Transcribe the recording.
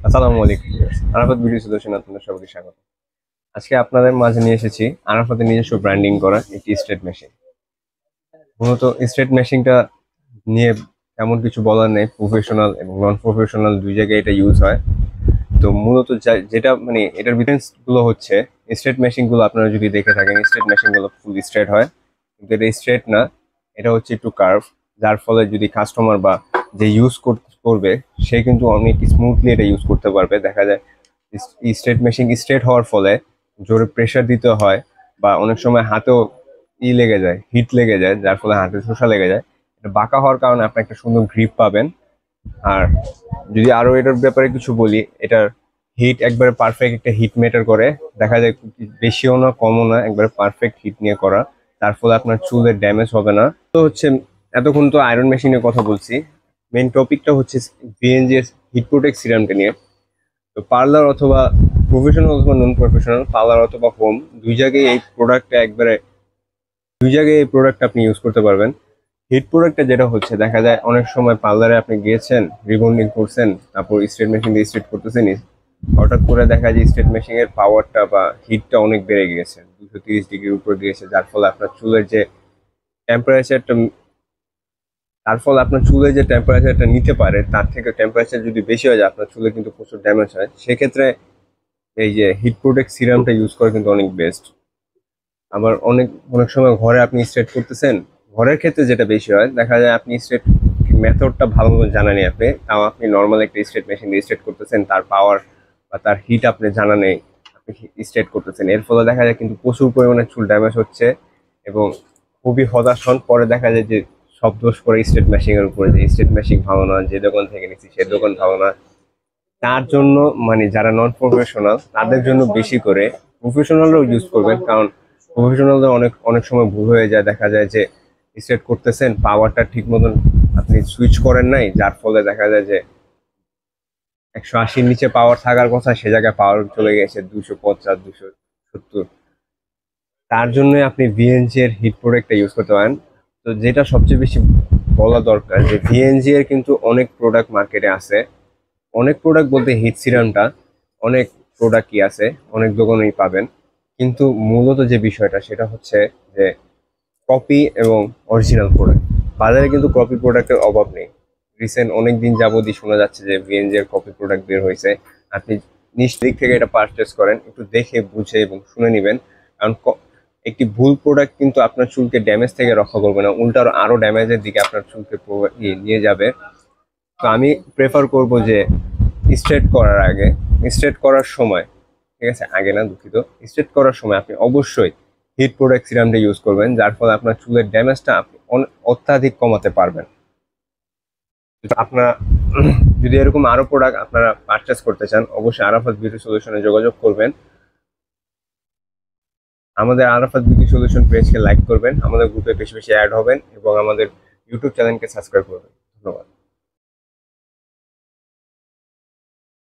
আসসালামু আলাইকুম। Arafat beauty solution আপনাদের সবাইকে স্বাগত। আজকে আপনাদের মাঝে নিয়ে এসেছি আরাফাতের নিজস্ব ব্র্যান্ডিং করা একটি স্ট্রেট মেশিন। মূলত স্ট্রেট মেশিনটা নিয়ে এমন কিছু বলার নেই, প্রফেশনাল এবং নন প্রফেশনাল দুই জায়গায় এটা ইউজ হয়। তো মূলত যেটা মানে এটার ডিফারেন্স গুলো হচ্ছে, স্ট্রেট মেশিন গুলো আপনারা যদি দেখে থাকেন, স্ট্রেট মেশিন গুলো ফুল স্ট্রেট হয়, কিন্তু এটা স্ট্রেট না, এটা হচ্ছে একটু কার্ভ, যার ফলে যদি কাস্টমার বা যে ইউজ করবে সে কিন্তু অনেক স্মুথলি এটা ইউজ করতে পারবে। দেখা যায় স্ট্রেট মেশিন স্ট্রেট হওয়ার ফলে জোরে প্রেসার দিতে হয় বা অনেক সময় হাতেও লেগে যায়, হিট লেগে যায়, যার ফলে হাতে শোষা লেগে যায়। এটা বাঁকা হওয়ার কারণে আপনি একটা সুন্দর গ্রিপ পাবেন। আর যদি আরো এটার ব্যাপারে কিছু বলি, এটার হিট একবারে পারফেক্ট একটা হিট মেটার করে। দেখা যায় খুব বেশিও না কমও না, একবারে পারফেক্ট হিট নিয়ে করা, তার ফলে আপনার চুলের ড্যামেজ হবে না। তো হচ্ছে এতক্ষণ তো আয়রন মেশিনের কথা বলছি, মেইন টপিকটা হচ্ছে বিএনজি এর হিট প্রোটেক্ট সিরামটা নিয়ে। তো পার্লার অথবা প্রফেশনাল অথবা নন প্রফেশনাল, পার্লার অথবা হোম, দুই জায়গায় এই প্রোডাক্ট আপনি ইউজ করতে পারবেন। হিট প্রোডাক্টটা যেটা হচ্ছে, দেখা যায় অনেক সময় পার্লারে আপনি গিয়েছেন, রিবন্ডিং করছেন, তারপর স্ট্রেট মেশিন দিয়ে স্ট্রেট করতেছেন, হঠাৎ করে দেখা যায় স্ট্রেট মেশিন এর পাওয়ারটা বা হিটটা অনেক বেড়ে গিয়েছে, 230 ডিগ্রির উপর গিয়েছে, যার ফলে আপনার চুলের যে টেম্পারেচারটা নিতে পারে, তার থেকে টেম্পারেচার যদি বেশি হয়ে যায়, আপনার চুলে কিন্তু প্রচুর ড্যামেজ হয়। সেক্ষেত্রে এই যে হিট প্রোটেক্ট সিরামটা ইউজ করা কিন্তু অনেক বেস্ট। আবার অনেক অনেক সময় ঘরে আপনি স্ট্রেট করতেছেন, ঘরের ক্ষেত্রে যেটা বেশি হয়, দেখা যায় আপনি স্ট্রেট মেথডটা ভালো মতো জানা নেই, আপনি তাও আপনি নর্মাল একটা স্ট্রেট মেশিন দিয়ে স্ট্রেট করতেছেন, তার পাওয়ার বা তার হিট আপনি জানা নেই, আপনি স্ট্রেট করতেছেন, এর ফলে দেখা যায় কিন্তু প্রচুর পরিমাণে চুল ড্যামেজ হচ্ছে এবং খুবই হতাশ হন। পরে দেখা যায় যে সব দোষ করে স্ট্রেট মেশিন এর উপরে, যে স্ট্রেট মেশিন ভালো না, যে দোকান থেকে নিচ্ছি সে দোকান ভালো না। তার জন্য মানে যারা নন প্রফেশনাল তাদের জন্য বেশি করে, প্রফেশনালরাও ইউজ করবেন, কারণ প্রফেশনালদের অনেক অনেক সময় ভুল হয়ে যায়। দেখা যায় যে সেট করতেছেন, পাওয়ারটা ঠিক মতন আপনি সুইচ করেন নাই, যার ফলে দেখা যায় যে 180-র নিচে পাওয়ার থাকার কথা, সে জায়গায় পাওয়ার চলে গেছে 250, 270। তার জন্য আপনি ভিএনজি এর হিট প্রোডাক্টটা ইউজ করতে পারেন। তো যেটা সবচেয়ে বেশি বলা দরকার, যে ভিএনজি এর কিন্তু অনেক প্রোডাক্ট মার্কেটে আছে। অনেক প্রোডাক্ট বলতে হিট সিরামটা, অনেক প্রোডাক্টই আছে, অনেক দোকানেই পাবেন। কিন্তু মূলত যে বিষয়টা সেটা হচ্ছে যে কপি এবং অরিজিনাল প্রোডাক্ট। বাজারে কিন্তু কপি প্রোডাক্টের অভাব নেই। রিসেন্ট অনেক দিন যাবতই শোনা যাচ্ছে যে ভিএনজি এর কপি প্রোডাক্ট বের হয়েছে। আপনি নিজ দিক থেকে এটা পারচেস করেন, একটু দেখে বুঝে এবং শুনে নেবেন, কারণ একটি ভুল প্রোডাক্ট কিন্তু আপনার চুলকে ড্যামেজ থেকে রক্ষা করবে না, উল্টা আরো ড্যামেজের দিকে আপনার চুলকে নিয়ে যাবে। তো আমি প্রেফার করব যে স্ট্রেট করার আগে, স্ট্রেট করার সময়, ঠিক আছে, আগে না, দুঃখিত, স্ট্রেট করার সময় আপনি অবশ্যই হিট প্রোটেক্ট সিরামটা ইউজ করবেন, যার ফলে আপনার চুলের ড্যামেজটা আপনি অত্যাধিক কমাতে পারবেন। তো আপনারা যদি এরকম আরো প্রোডাক্ট আপনারা পারচেস করতে চান, অবশ্যই আরাফাত বিউটি সলিউশনে যোগাযোগ করবেন। আমাদের আরাফাত বিউটি সলিউশন পেজকে লাইক করবেন, আমাদের গ্রুপে বেশি বেশি অ্যাড হবেন এবং আমাদের ইউটিউব চ্যানেলকে সাবস্ক্রাইব করবেন। ধন্যবাদ।